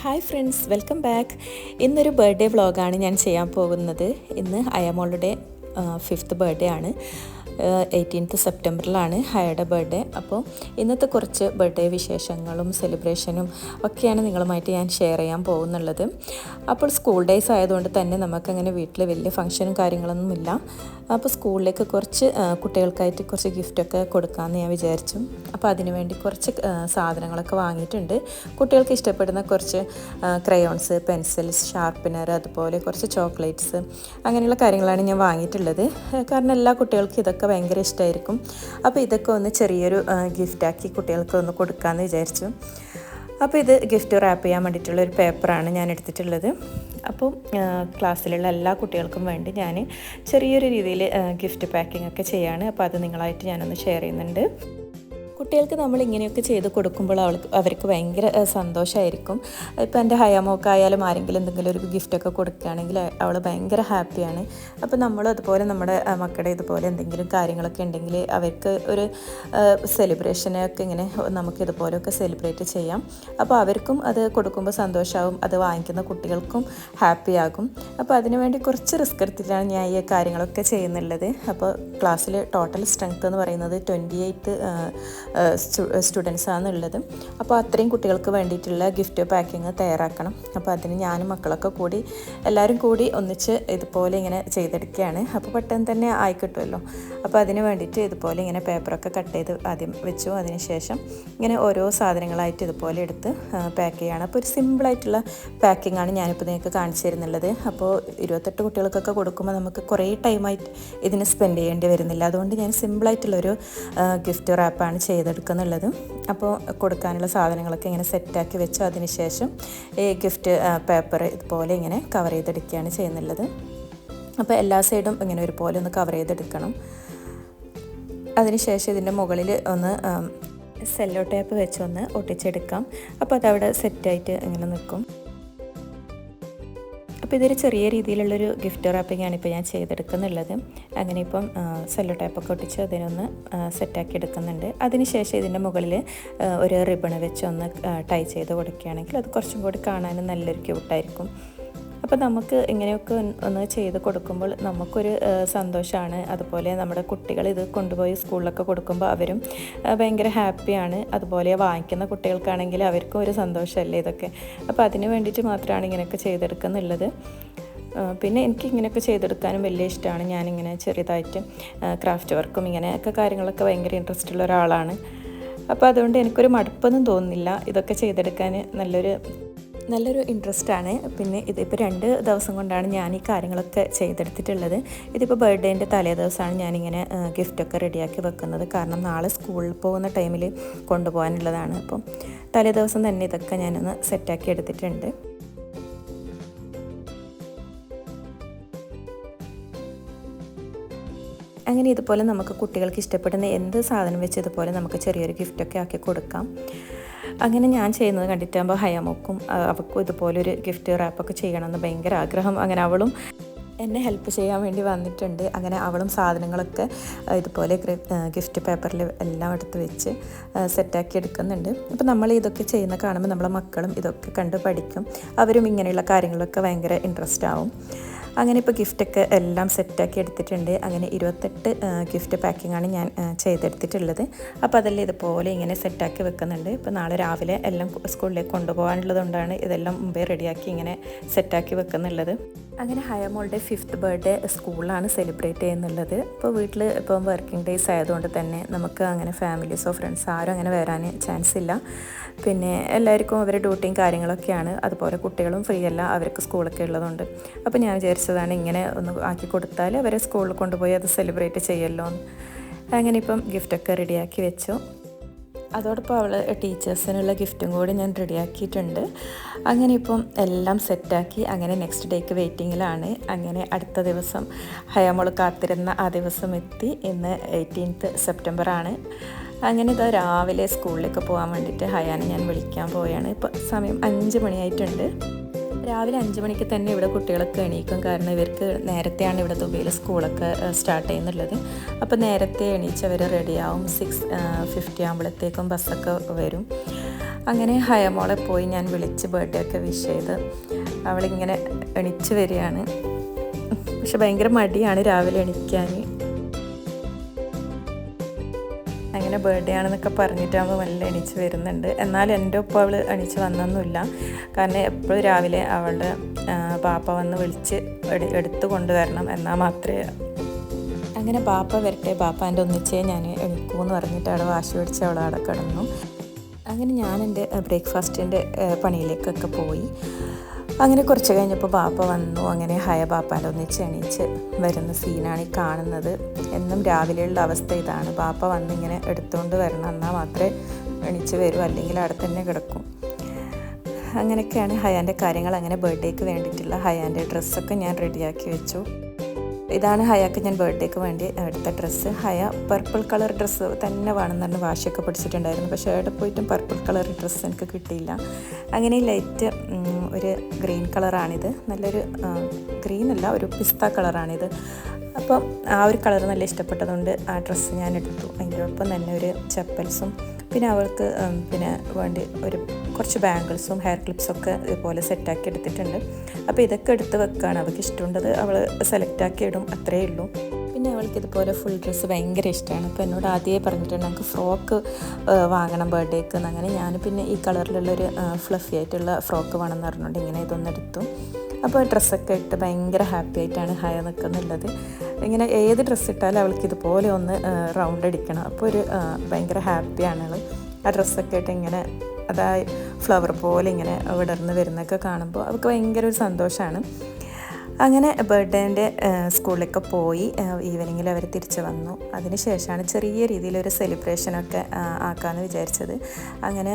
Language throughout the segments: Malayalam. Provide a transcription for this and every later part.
Hi friends, welcome back. ഇന്നൊരു ബർത്ത്ഡേ വ്ളോഗാണ് ഞാൻ ചെയ്യാൻ പോകുന്നത്. ഇന്ന് അയമോളുടെ 5th ബർത്ത്ഡേ ആണ്. 18th സെപ്റ്റംബറിലാണ് ഹയയുടെ birthday. അപ്പോൾ ഇന്നത്തെ കുറച്ച് ബർത്ത്ഡേ വിശേഷങ്ങളും സെലിബ്രേഷനും ഒക്കെയാണ് നിങ്ങളുമായിട്ട് ഞാൻ ഷെയർ ചെയ്യാൻ പോകുന്നുള്ളത്. അപ്പോൾ സ്കൂൾ ഡേയ്സ് ആയതുകൊണ്ട് തന്നെ നമുക്കങ്ങനെ വീട്ടിൽ വലിയ ഫംഗ്ഷനും കാര്യങ്ങളൊന്നുമില്ല. അപ്പോൾ സ്കൂളിലേക്ക് കുറച്ച് കുട്ടികൾക്കായിട്ട് കുറച്ച് ഗിഫ്റ്റൊക്കെ കൊടുക്കാമെന്ന് ഞാൻ വിചാരിച്ചു. അപ്പോൾ അതിനുവേണ്ടി കുറച്ച് സാധനങ്ങളൊക്കെ വാങ്ങിയിട്ടുണ്ട്. കുട്ടികൾക്ക് ഇഷ്ടപ്പെടുന്ന കുറച്ച് ക്രയോൺസ്, പെൻസിൽസ്, ഷാർപ്പനർ, അതുപോലെ കുറച്ച് ചോക്ലേറ്റ്സ്, അങ്ങനെയുള്ള കാര്യങ്ങളാണ് ഞാൻ വാങ്ങിയിട്ടുള്ളത്. കാരണം എല്ലാ കുട്ടികൾക്കും ഇതൊക്കെ ഭയങ്കര ഇഷ്ടമായിരിക്കും. അപ്പോൾ ഇതൊക്കെ ഒന്ന് ചെറിയൊരു ഗിഫ്റ്റാക്കി കുട്ടികൾക്ക് ഒന്ന് കൊടുക്കാമെന്ന് വിചാരിച്ചു. അപ്പോൾ ഇത് ഗിഫ്റ്റ് റാപ്പ് ചെയ്യാൻ വേണ്ടിയിട്ടുള്ളൊരു പേപ്പറാണ് ഞാൻ എടുത്തിട്ടുള്ളത്. അപ്പോൾ ക്ലാസ്സിലുള്ള എല്ലാ കുട്ടികൾക്കും വേണ്ടി ഞാൻ ചെറിയൊരു രീതിയിൽ ഗിഫ്റ്റ് പാക്കിംഗ് ഒക്കെ ചെയ്യാണ്. അപ്പോൾ അത് നിങ്ങളായിട്ട് ഞാനൊന്ന് ഷെയർ ചെയ്യുന്നുണ്ട്. കുട്ടികൾക്ക് നമ്മൾ ഇങ്ങനെയൊക്കെ ചെയ്ത് കൊടുക്കുമ്പോൾ അവർക്ക് ഭയങ്കര സന്തോഷമായിരിക്കും. ഇപ്പോൾ എൻ്റെ ഹയാമോക്കായാലും ആരെങ്കിലും എന്തെങ്കിലും ഒരു ഗിഫ്റ്റൊക്കെ കൊടുക്കുകയാണെങ്കിൽ അവൾ ഭയങ്കര ഹാപ്പിയാണ്. അപ്പോൾ നമ്മളും അതുപോലെ നമ്മുടെ മക്കളുടെ ഇതുപോലെ എന്തെങ്കിലും കാര്യങ്ങളൊക്കെ ഉണ്ടെങ്കിൽ അവർക്ക് ഒരു സെലിബ്രേഷനൊക്കെ ഇങ്ങനെ നമുക്കിതുപോലെയൊക്കെ സെലിബ്രേറ്റ് ചെയ്യാം. അപ്പോൾ അവർക്കും അത് കൊടുക്കുമ്പോൾ സന്തോഷമാവും, അത് വാങ്ങിക്കുന്ന കുട്ടികൾക്കും ഹാപ്പിയാകും. അപ്പോൾ അതിനുവേണ്ടി കുറച്ച് റിസ്ക് എടുത്തിട്ടാണ് ഞാൻ ഈ കാര്യങ്ങളൊക്കെ ചെയ്യുന്നുള്ളത്. അപ്പോൾ ക്ലാസ്സിൽ ടോട്ടൽ സ്ട്രെങ്ത് എന്ന് പറയുന്നത് 28 സ്റ്റുഡൻസാണുള്ളത്. അപ്പോൾ അത്രയും കുട്ടികൾക്ക് വേണ്ടിയിട്ടുള്ള ഗിഫ്റ്റ് പാക്കിങ് തയ്യാറാക്കണം. അപ്പോൾ അതിന് ഞാനും മക്കളൊക്കെ കൂടി എല്ലാവരും കൂടി ഒന്നിച്ച് ഇതുപോലെ ഇങ്ങനെ ചെയ്തെടുക്കുകയാണ്. അപ്പോൾ പെട്ടെന്ന് തന്നെ ആയി കിട്ടുമല്ലോ. അപ്പോൾ അതിന് വേണ്ടിയിട്ട് ഇതുപോലെ ഇങ്ങനെ പേപ്പറൊക്കെ കട്ട് ചെയ്ത് ആദ്യം വെച്ചു. അതിനുശേഷം ഇങ്ങനെ ഓരോ സാധനങ്ങളായിട്ട് ഇതുപോലെ എടുത്ത് പാക്ക് ചെയ്യുകയാണ്. അപ്പോൾ ഒരു സിമ്പിളായിട്ടുള്ള പാക്കിംഗ് ആണ് ഞാനിപ്പോൾ നിങ്ങൾക്ക് കാണിച്ചു തരുന്നുള്ളത്. അപ്പോൾ 28 കുട്ടികൾക്കൊക്കെ കൊടുക്കുമ്പോൾ നമുക്ക് കുറേ ടൈമായിട്ട് ഇതിന് സ്പെൻഡ് ചെയ്യേണ്ടി വരുന്നില്ല. അതുകൊണ്ട് ഞാൻ സിമ്പിളായിട്ടുള്ളൊരു ഗിഫ്റ്റ് റാപ്പാണ് ചെയ്തെടുക്കുന്നുള്ളത്. അപ്പോൾ കൊടുക്കാനുള്ള സാധനങ്ങളൊക്കെ ഇങ്ങനെ സെറ്റാക്കി വെച്ചു. അതിനുശേഷം ഈ ഗിഫ്റ്റ് പേപ്പർ ഇതുപോലെ ഇങ്ങനെ കവർ ചെയ്തെടുക്കുകയാണ് ചെയ്യുന്നുള്ളത്. അപ്പോൾ എല്ലാ സൈഡും ഇങ്ങനെ ഒരുപോലെ ഒന്ന് കവർ ചെയ്തെടുക്കണം. അതിനുശേഷം ഇതിൻ്റെ മുകളിൽ ഒന്ന് സെല്ലോ ടേപ്പ് വെച്ചൊന്ന് ഒട്ടിച്ചെടുക്കാം. അപ്പോൾ അതവിടെ സെറ്റായിട്ട് ഇങ്ങനെ നിൽക്കും. അപ്പോൾ ഇതൊരു ചെറിയ രീതിയിലുള്ളൊരു ഗിഫ്റ്റ് റാപ്പിംഗാണ് ഇപ്പോൾ ഞാൻ ചെയ്തെടുക്കുന്നുള്ളത്. അങ്ങനെ ഇപ്പം സെല്ലോ ടേപ്പൊക്കെ ഒട്ടിച്ച് അതിനൊന്ന് സെറ്റാക്കി എടുക്കുന്നുണ്ട്. അതിനുശേഷം ഇതിൻ്റെ മുകളിൽ ഒരു റിബണ് വെച്ച് ഒന്ന് ടൈ ചെയ്ത് കൊടുക്കുകയാണെങ്കിൽ അത് കുറച്ചും കൂടി കാണാനും നല്ലൊരു ക്യൂട്ടായിരിക്കും. അപ്പോൾ നമുക്ക് ഇങ്ങനെയൊക്കെ ഒന്ന് ചെയ്ത് കൊടുക്കുമ്പോൾ നമുക്കൊരു സന്തോഷമാണ്. അതുപോലെ നമ്മുടെ കുട്ടികൾ ഇത് കൊണ്ടുപോയി സ്കൂളിലൊക്കെ കൊടുക്കുമ്പോൾ അവരും ഭയങ്കര ഹാപ്പിയാണ്. അതുപോലെ വാങ്ങിക്കുന്ന കുട്ടികൾക്കാണെങ്കിൽ അവർക്കും ഒരു സന്തോഷമല്ലേ ഇതൊക്കെ. അപ്പോൾ അതിന് വേണ്ടിയിട്ട് മാത്രമാണ് ഇങ്ങനെയൊക്കെ ചെയ്തെടുക്കുന്നുള്ളത്. പിന്നെ എനിക്ക് ഇങ്ങനെയൊക്കെ ചെയ്തെടുക്കാനും വലിയ ഇഷ്ടമാണ്. ഞാനിങ്ങനെ ചെറിയതായിട്ട് ക്രാഫ്റ്റ് വർക്കും ഇങ്ങനെയൊക്കെ കാര്യങ്ങളൊക്കെ ഭയങ്കര ഇൻട്രസ്റ്റ് ഉള്ള ഒരാളാണ്. അപ്പോൾ അതുകൊണ്ട് എനിക്കൊരു മടുപ്പൊന്നും തോന്നുന്നില്ല. ഇതൊക്കെ ചെയ്തെടുക്കാൻ നല്ലൊരു ഇൻട്രസ്റ്റാണ്. പിന്നെ ഇതിപ്പോൾ 2 ദിവസം കൊണ്ടാണ് ഞാൻ ഈ കാര്യങ്ങളൊക്കെ ചെയ്തെടുത്തിട്ടുള്ളത്. ഇതിപ്പോൾ ബർത്ത്ഡേൻ്റെ തലേ ദിവസമാണ് ഞാനിങ്ങനെ ഗിഫ്റ്റൊക്കെ റെഡിയാക്കി വെക്കുന്നത്. കാരണം നാളെ സ്കൂളിൽ പോകുന്ന ടൈമിൽ കൊണ്ടുപോകാനുള്ളതാണ്. അപ്പം തലേ ദിവസം തന്നെ ഇതൊക്കെ ഞാനൊന്ന് സെറ്റാക്കി എടുത്തിട്ടുണ്ട്. അങ്ങനെ ഇതുപോലെ നമുക്ക് കുട്ടികൾക്ക് ഇഷ്ടപ്പെടുന്ന എന്ത് സാധനം വെച്ച് ഇതുപോലെ നമുക്ക് ചെറിയൊരു ഗിഫ്റ്റൊക്കെ ആക്കി കൊടുക്കാം. അങ്ങനെ ഞാൻ ചെയ്യുന്നത് കണ്ടിട്ടാകുമ്പോൾ ഹയാമോക്കും അവൾക്കും ഇതുപോലൊരു ഗിഫ്റ്റ് റാപ്പൊക്കെ ചെയ്യണമെന്ന് ഭയങ്കര ആഗ്രഹം. അങ്ങനെ അവളും എന്നെ ഹെൽപ്പ് ചെയ്യാൻ വേണ്ടി വന്നിട്ടുണ്ട്. അങ്ങനെ അവളും സാധനങ്ങളൊക്കെ ഇതുപോലെ ഗിഫ്റ്റ് പേപ്പറിൽ എല്ലാം എടുത്ത് വെച്ച് സെറ്റാക്കി എടുക്കുന്നുണ്ട്. അപ്പോൾ നമ്മൾ ഇതൊക്കെ ചെയ്യുന്ന കാണുമ്പോൾ നമ്മളെ മക്കളും ഇതൊക്കെ കണ്ട് പഠിക്കും. അവരും ഇങ്ങനെയുള്ള കാര്യങ്ങളൊക്കെ ഭയങ്കര ഇൻട്രസ്റ്റ് ആവും. അങ്ങനെ ഇപ്പോൾ ഗിഫ്റ്റൊക്കെ എല്ലാം സെറ്റാക്കി എടുത്തിട്ടുണ്ട്. അങ്ങനെ 28 ഗിഫ്റ്റ് പാക്കിങ്ങാണ് ഞാൻ ചെയ്തെടുത്തിട്ടുള്ളത്. അപ്പോൾ അതെല്ലാം ഇതുപോലെ ഇങ്ങനെ സെറ്റാക്കി വെക്കുന്നുണ്ട്. ഇപ്പോൾ നാളെ രാവിലെ എല്ലാം സ്കൂളിലേക്ക് കൊണ്ടുപോകാനുള്ളത് കൊണ്ടാണ് ഇതെല്ലാം മുമ്പേ റെഡിയാക്കി ഇങ്ങനെ സെറ്റാക്കി വെക്കുന്നുള്ളത്. അങ്ങനെ ഹയമോളുടെ 5th ബർത്ത്ഡേ സ്കൂളിലാണ് സെലിബ്രേറ്റ് ചെയ്യുന്നുള്ളത്. ഇപ്പോൾ വീട്ടിൽ ഇപ്പം വർക്കിംഗ് ഡേയ്സ് ആയതുകൊണ്ട് തന്നെ നമുക്ക് അങ്ങനെ ഫാമിലീസോ ഫ്രണ്ട്സ് ആരും അങ്ങനെ വരാൻ ചാൻസ് ഇല്ല. പിന്നെ എല്ലാവർക്കും അവരുടെ ഡ്യൂട്ടിയും കാര്യങ്ങളൊക്കെയാണ്. അതുപോലെ കുട്ടികളും ഫ്രീ അല്ല, അവർക്ക് സ്കൂളൊക്കെ ഉള്ളതുകൊണ്ട്. അപ്പോൾ ഞാൻ വിചാരിച്ചതാണ് ഇങ്ങനെ ഒന്ന് ആക്കി കൊടുത്താൽ അവരെ സ്കൂളിൽ കൊണ്ടുപോയി അത് സെലിബ്രേറ്റ് ചെയ്യുമല്ലോ എന്ന്. അങ്ങനെ ഇപ്പം ഗിഫ്റ്റൊക്കെ റെഡിയാക്കി വെച്ചു. അതോടൊപ്പം അവൾ ടീച്ചേഴ്സിനുള്ള ഗിഫ്റ്റും കൂടി ഞാൻ റെഡിയാക്കിയിട്ടുണ്ട്. അങ്ങനെ ഇപ്പം എല്ലാം സെറ്റാക്കി അങ്ങനെ നെക്സ്റ്റ് ഡേക്ക് വെയിറ്റിങ്ങിലാണ്. അങ്ങനെ അടുത്ത ദിവസം ഹയാമോൾ കാത്തിരുന്ന ആ ദിവസം എത്തി. ഇന്ന് 18th സെപ്റ്റംബറാണ്. അങ്ങനെ ഇതാ രാവിലെ സ്കൂളിലേക്ക് പോകാൻ വേണ്ടിയിട്ട് ഹയാനെ ഞാൻ വിളിക്കാൻ പോവുകയാണ്. ഇപ്പോൾ സമയം 5 മണിയായിട്ടുണ്ട്. രാവിലെ 5 മണിക്ക് തന്നെ ഇവിടെ കുട്ടികളൊക്കെ എണീക്കും. കാരണം ഇവർക്ക് നേരത്തെയാണ് ഇവിടെ ദുബൈയിൽ സ്കൂളൊക്കെ സ്റ്റാർട്ട് ചെയ്യുന്നുള്ളത്. അപ്പോൾ നേരത്തെ എണീച്ചവർ റെഡിയാവും. 6:50 ആകുമ്പോഴത്തേക്കും ബസ്സൊക്കെ വരും. അങ്ങനെ ഹയമോളെ പോയി ഞാൻ വിളിച്ച് ബർത്ത്ഡേ ഒക്കെ വിഷ് ചെയ്ത് അവളിങ്ങനെ എണിച്ച് വരികയാണ്. പക്ഷെ ഭയങ്കര മടിയാണ് രാവിലെ എണിക്കാൻ. അങ്ങനെ ബർത്ത്ഡേ ആണെന്നൊക്കെ പറഞ്ഞിട്ടാകുമ്പോൾ നല്ല എണിച്ച് വരുന്നുണ്ട്. എന്നാൽ എൻ്റെ ഒപ്പം അവൾ എണിച്ച് വന്നൊന്നുമില്ല. കാരണം എപ്പോഴും രാവിലെ അവളുടെ പാപ്പ വന്ന് വിളിച്ച് എടുത്തു കൊണ്ടുവരണം എന്നാൽ മാത്രമേ. അങ്ങനെ ബാപ്പ വരട്ടെ, ബാപ്പാൻ്റെ ഒന്നിച്ചേ ഞാൻ എണിക്കൂ എന്ന് പറഞ്ഞിട്ട് അവിടെ വാശി പിടിച്ച് അവൾ അവിടെ കിടന്നു. അങ്ങനെ ഞാൻ എൻ്റെ ബ്രേക്ക്ഫാസ്റ്റിൻ്റെ പണിയിലേക്കൊക്കെ പോയി. അങ്ങനെ കുറച്ച് കഴിഞ്ഞപ്പോൾ ബാപ്പ വന്നു. അങ്ങനെ ഹയ ബാപ്പാൻ്റെ ഒന്നിച്ച് എണീച്ച് വരുന്ന സീനാണ് ഈ കാണുന്നത്. എന്നും രാവിലെയുള്ള അവസ്ഥ ഇതാണ്. ബാപ്പ വന്നിങ്ങനെ എടുത്തുകൊണ്ട് വരണം എന്നാൽ മാത്രമേ എണീച്ച് വരൂ, അല്ലെങ്കിൽ അവിടെ തന്നെ കിടക്കും. അങ്ങനെയൊക്കെയാണ് ഹയാൻ്റെ കാര്യങ്ങൾ. അങ്ങനെ ബർത്ത്ഡേക്ക് വേണ്ടിയിട്ടുള്ള ഹയാൻ്റെ ഡ്രസ്സൊക്കെ ഞാൻ റെഡിയാക്കി വെച്ചു. ഇതാണ് ഹയാക്ക് ഞാൻ ബർത്ത്ഡേക്ക് വേണ്ടി എടുത്ത ഡ്രസ്സ്. ഹയ പർപ്പിൾ കളർ ഡ്രസ്സ് തന്നെ വേണമെന്ന് പറഞ്ഞ് വാശിയൊക്കെ പിടിച്ചിട്ടുണ്ടായിരുന്നു. പക്ഷേ എവിടെ പോയിട്ടും പർപ്പിൾ കളർ ഡ്രസ്സ് എനിക്ക് കിട്ടിയില്ല. അങ്ങനെ ലൈറ്റ് ഒരു ഗ്രീൻ കളറാണിത്. നല്ലൊരു ഗ്രീൻ അല്ല, ഒരു പിസ്ത കളറാണിത്. അപ്പം ആ ഒരു കളർ നല്ല ഇഷ്ടപ്പെട്ടതുകൊണ്ട് ആ ഡ്രസ്സ് ഞാൻ എടുത്തു. അതിൻ്റെ ഒപ്പം തന്നെ ഒരു ചപ്പൽസും പിന്നെ അവൾക്ക് പിന്നെ വേണ്ടി കുറച്ച് ബാംഗിൾസും ഹെയർ ക്ലിപ്സൊക്കെ ഇതുപോലെ സെറ്റാക്കി എടുത്തിട്ടുണ്ട്. അപ്പോൾ ഇതൊക്കെ എടുത്ത് വെക്കുകയാണ്. അവൾക്ക് ഇഷ്ടമുണ്ടത് അവൾ സെലക്റ്റാക്കി ഇടും, അത്രയേ ഉള്ളൂ. പിന്നെ അവൾക്ക് ഇതുപോലെ ഫുൾ ഡ്രസ്സ് ഭയങ്കര ഇഷ്ടമാണ്. അപ്പോൾ എന്നോട് ആദ്യമേ പറഞ്ഞിട്ടുണ്ട് നമുക്ക് ഫ്രോക്ക് വാങ്ങണം ബർത്ത്ഡേക്ക്. അങ്ങനെ ഞാൻ പിന്നെ ഈ കളറിലുള്ളൊരു ഫ്ലഫി ആയിട്ടുള്ള ഫ്രോക്ക് വേണമെന്ന് പറഞ്ഞുകൊണ്ട് ഇങ്ങനെ ഇതൊന്നെടുത്തു. അപ്പോൾ ഡ്രസ്സൊക്കെ ഇട്ട് ഭയങ്കര ഹാപ്പി ആയിട്ടാണ് ഹയ നിൽക്കുന്നുള്ളത്. ഇങ്ങനെ ഏത് ഡ്രസ്സ് ഇട്ടാലും അവൾക്ക് ഇതുപോലെ ഒന്ന് റൗണ്ട് അടിക്കണം. അപ്പോൾ ഭയങ്കര ഹാപ്പിയാണ് അവൾ. ആ ഡ്രസ്സൊക്കെ ഇട്ട് ഇങ്ങനെ അതായത് ഫ്ലവർ പോലെ ഇങ്ങനെ വിടർന്ന് വരുന്നതൊക്കെ കാണുമ്പോൾ അവൾക്ക് ഭയങ്കര ഒരു സന്തോഷമാണ്. അങ്ങനെ ബർത്ത്ഡേൻ്റെ സ്കൂളിലൊക്കെ പോയി ഈവനിങ്ങിൽ അവർ തിരിച്ച് വന്നു. അതിന് ശേഷമാണ് ചെറിയ രീതിയിലൊരു സെലിബ്രേഷനൊക്കെ ആക്കാമെന്ന് വിചാരിച്ചത്. അങ്ങനെ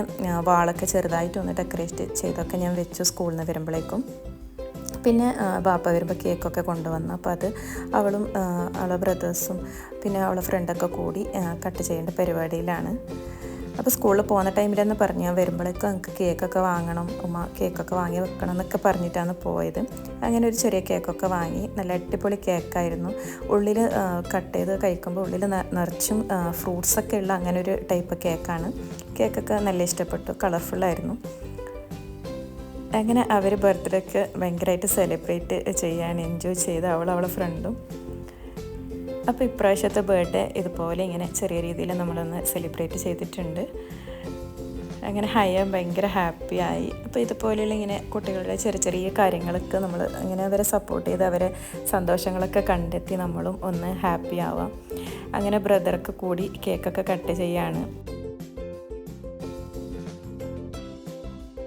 വാളൊക്കെ ചെറുതായിട്ടൊന്ന് ഡെക്കറേറ്റ് ചെയ്തൊക്കെ ഞാൻ വെച്ചു സ്കൂളിൽ നിന്ന് വരുമ്പോഴേക്കും. പിന്നെ ബാപ്പ വരുമ്പോൾ കേക്കൊക്കെ കൊണ്ടുവന്നു. അപ്പോൾ അത് അവളും അവളെ ബ്രദേഴ്സും പിന്നെ അവളെ ഫ്രണ്ടൊക്കെ കൂടി കട്ട് ചെയ്യേണ്ട പരിപാടിയിലാണ്. അപ്പോൾ സ്കൂളിൽ പോകുന്ന ടൈമിലെന്ന് പറഞ്ഞ് ഞാൻ വരുമ്പോഴേക്കും നമുക്ക് കേക്കൊക്കെ വാങ്ങണം, ഉമ്മ കേക്കൊക്കെ വാങ്ങി വെക്കണം എന്നൊക്കെ പറഞ്ഞിട്ടാണ് പോയത്. അങ്ങനെ ഒരു ചെറിയ കേക്കൊക്കെ വാങ്ങി. നല്ല അടിപൊളി കേക്കായിരുന്നു. ഉള്ളിൽ കട്ട് ചെയ്ത് കഴിക്കുമ്പോൾ ഉള്ളിൽ നിറച്ചും ഫ്രൂട്ട്സൊക്കെ ഉള്ള അങ്ങനെ ഒരു ടൈപ്പ് കേക്കാണ്. കേക്കൊക്കെ നല്ല ഇഷ്ടപ്പെട്ടു, കളർഫുള്ളായിരുന്നു. അങ്ങനെ അവർ ബർത്ത്ഡേക്ക് ഭയങ്കരമായിട്ട് സെലിബ്രേറ്റ് ചെയ്യാൻ എൻജോയ് ചെയ്ത് അവളെ ഫ്രണ്ടും. അപ്പോൾ ഇപ്രാവശ്യത്തെ ബർത്ത്ഡേ ഇതുപോലെ ഇങ്ങനെ ചെറിയ രീതിയിൽ നമ്മളൊന്ന് സെലിബ്രേറ്റ് ചെയ്തിട്ടുണ്ട്. അങ്ങനെ ഹയ ഭയങ്കര ഹാപ്പിയായി. അപ്പോൾ ഇതുപോലെയുള്ള ഇങ്ങനെ കുട്ടികളുടെ ചെറിയ ചെറിയ കാര്യങ്ങളൊക്കെ നമ്മൾ ഇങ്ങനെ അവരെ സപ്പോർട്ട് ചെയ്ത് അവരെ സന്തോഷങ്ങളൊക്കെ കണ്ടെത്തി നമ്മളും ഒന്ന് ഹാപ്പി ആവാം. അങ്ങനെ ബ്രദറൊക്കെ കൂടി കേക്കൊക്കെ കട്ട് ചെയ്യാണ്.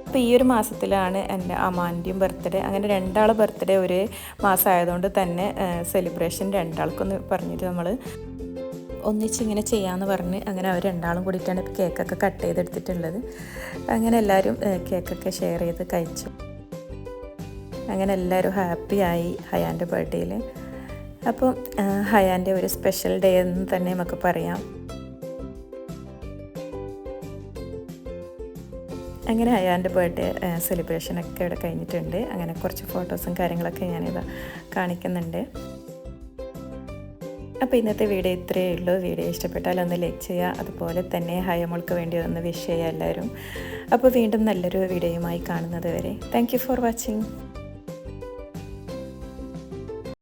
അപ്പോൾ ഈ ഒരു മാസത്തിലാണ് എൻ്റെ അമാൻ്റെയും ബർത്ത്ഡേ. അങ്ങനെ രണ്ടാളെ ബർത്ത്ഡേ ഒരേ മാസമായതുകൊണ്ട് തന്നെ സെലിബ്രേഷൻ രണ്ടാൾക്കൊന്ന് പറഞ്ഞിട്ട് നമ്മൾ ഒന്നിച്ചിങ്ങനെ ചെയ്യാമെന്ന് പറഞ്ഞ് അങ്ങനെ അവർ രണ്ടാളും കൂടിയിട്ടാണ് ഇപ്പോൾ കേക്കൊക്കെ കട്ട് ചെയ്തെടുത്തിട്ടുള്ളത്. അങ്ങനെ എല്ലാവരും കേക്കൊക്കെ ഷെയർ ചെയ്ത് കഴിച്ചു. അങ്ങനെ എല്ലാവരും ഹാപ്പിയായി ഹയാൻ്റെ ബർത്ത്ഡേയിൽ. അപ്പോൾ ഹയാൻ്റെ ഒരു സ്പെഷ്യൽ ഡേ എന്ന് തന്നെ നമുക്ക് പറയാം. അങ്ങനെ ഹയാൻ്റെ ബർത്ത്ഡേ സെലിബ്രേഷനൊക്കെ ഇവിടെ കഴിഞ്ഞിട്ടുണ്ട്. അങ്ങനെ കുറച്ച് ഫോട്ടോസും കാര്യങ്ങളൊക്കെ ഞാനിത് കാണിക്കുന്നുണ്ട്. അപ്പോൾ ഇന്നത്തെ വീഡിയോ ഇത്രയേ ഉള്ളൂ. വീഡിയോ ഇഷ്ടപ്പെട്ടാൽ ഒന്ന് ലൈക്ക് ചെയ്യുക. അതുപോലെ തന്നെ ഹയമോൾക്ക് വേണ്ടി ഒന്ന് വിഷ് ചെയ്യുക എല്ലാവരും. അപ്പോൾ വീണ്ടും നല്ലൊരു വീഡിയോയുമായി കാണുന്നത് വരെ താങ്ക് യു ഫോർ വാച്ചിങ്.